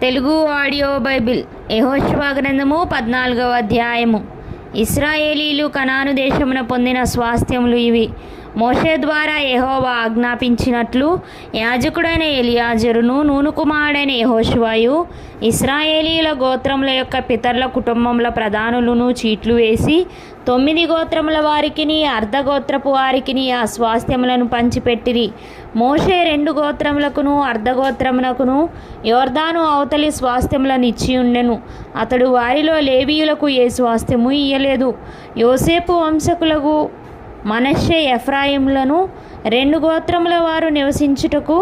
Telugu audio Bible యెహోషువ గ్రంథము 14వ అధ్యాయము. ఇశ్రాయేలీలు కనాను దేశమున పొందిన స్వాస్థ్యములు ఇవి. మోషే ద్వారా యెహోవా ఆజ్ఞాపించినట్లు యాజకుడైన ఎలియాజరును నూను కుమారుడైన యెహోషువయు ఇశ్రాయేలీల గోత్రముల యొక్క పితరుల కుటుంబముల ప్రధానులను చీట్లు వేసి 9 గోత్రముల వారికిని అర్ధగోత్రపు వారికిని ఆ స్వాస్థ్యములను పంచిపెట్టిరి. మోషే 2 గోత్రములకును అర్ధగోత్రమునకును యోర్దాను అవతలి స్వాస్థ్యములను ఇచ్చి ఉండెను. అతడు వారిలో లేవీయులకు ఏ స్వాస్థ్యము ఇయ్యలేదు. యోసేపు వంశకులకు మనష్షే ఎఫ్రాయిములను 2 గోత్రముల వారు నివసించుటకు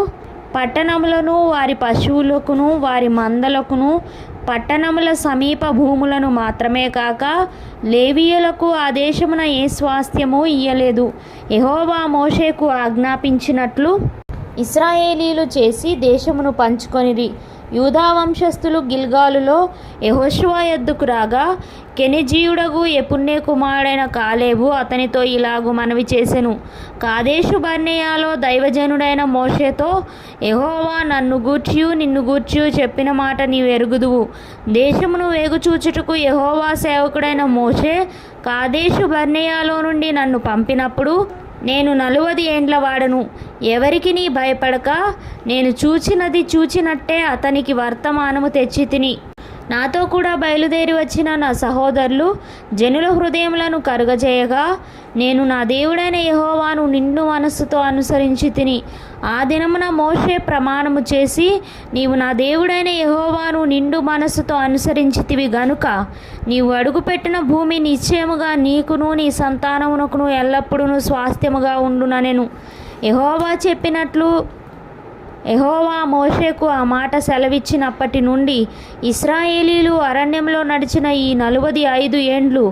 పట్టణములను వారి పశువులకును వారి మందలకును పట్టణముల సమీప భూములను మాత్రమే కాక లేవీయులకు ఆ దేశమున ఏ స్వాస్థ్యము ఇయ్యలేదు. యెహోవా మోషేకు ఆజ్ఞాపించినట్లు ఇశ్రాయేలీలు చేసి దేశమును పంచుకొనిరి. యూదా వంశస్థులు గిల్గాలులో యెహోషువ యొద్దకు రాగా కెనెజీయుడగు యెఫున్నె కుమారుడైన కాలేబు అతనితో ఇలాగు మనవి చేసెను. కాదేషు బర్నేయలో దైవజనుడైన మోషేతో యెహోవా నన్ను గూర్చియు నిన్ను గూర్చియు చెప్పిన మాట నీవు ఎరుగుదువు. దేశమును వేగుచూచుటకు యెహోవా సేవకుడైన మోషే కాదేషు బర్నేయలో నుండి నన్ను పంపినప్పుడు నేను 40 ఏండ్ల వాడను. ఎవరికి నీ భయపడక నేను చూచినట్టే అతనికి వర్తమానము తెచ్చి తిని. నాతో కూడా బయలుదేరి వచ్చిన నా సహోదరులు జనుల హృదయములను కరుగజేయగా నేను నా దేవుడైన యెహోవాను నిండు మనస్సుతో అనుసరించి తిని. ఆ దినమున మోషే ప్రమాణము చేసి నీవు నా దేవుడైన యెహోవాను నిండు మనస్సుతో అనుసరించితివి గనుక నీవు అడుగుపెట్టిన భూమి నిశ్చయముగా నీకును నీ సంతానమునకును ఎల్లప్పుడూ స్వాస్థ్యముగా ఉండుననెను. యెహోవా చెప్పినట్లు యెహోవా మోషేకు ఆ మాట సెలవిచ్చినప్పటి నుండి ఇశ్రాయేలీలు అరణ్యంలో నడిచిన ఈ 45 ఏండ్లు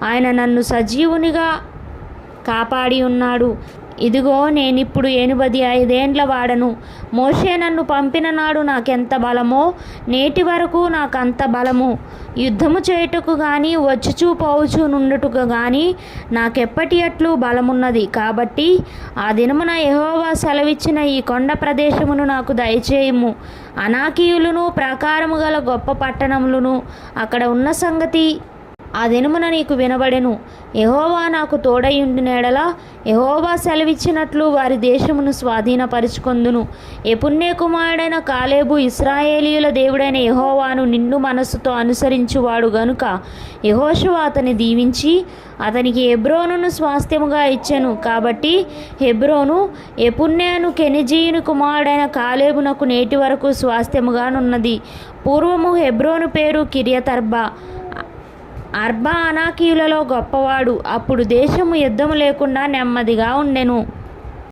ఆయన నన్ను సజీవునిగా కాపాడి ఉన్నాడు. ఇదిగో నేనిప్పుడు 85 ఏండ్ల వాడను. మోషే నన్ను పంపిన నాడు నాకెంత బలమో నేటి వరకు నాకంత బలము. యుద్ధము చేయుటకు కానీ వచ్చుచూ పోవుచూ నుండుటకు కానీ నాకెప్పటి అట్లు బలమున్నది. కాబట్టి ఆ దినమున యెహోవా సెలవిచ్చిన ఈ కొండ ప్రదేశమును నాకు దయచేయము. అనాకీయులను ప్రాకారము గల గొప్ప పట్టణములను అక్కడ ఉన్న సంగతి ఆ దినమున నీకు వినబడెను. యెహోవా నాకు తోడయుండిన ఎడల యెహోవా సెలవిచ్చినట్లు వారి దేశమును స్వాధీనపరుచుకొందును. యెఫున్నె కుమారుడైన కాలేబు ఇశ్రాయేలీయుల దేవుడైన యెహోవాను నిండు మనస్సుతో అనుసరించువాడు గనుక యెహోషువ అతని దీవించి అతనికి హెబ్రోనును స్వాస్థ్యముగా ఇచ్చెను. కాబట్టి హెబ్రోను యెఫున్నెను కెనెజీయుని కుమారుడైన కాలేబునకు నేటి వరకు స్వాస్థ్యముగానున్నది. పూర్వము హెబ్రోను పేరు కిర్యతర్బా. అర్బా అనాకీయులలో గొప్పవాడు. అప్పుడు దేశము యుద్ధము లేకుండా నెమ్మదిగా ఉండెను.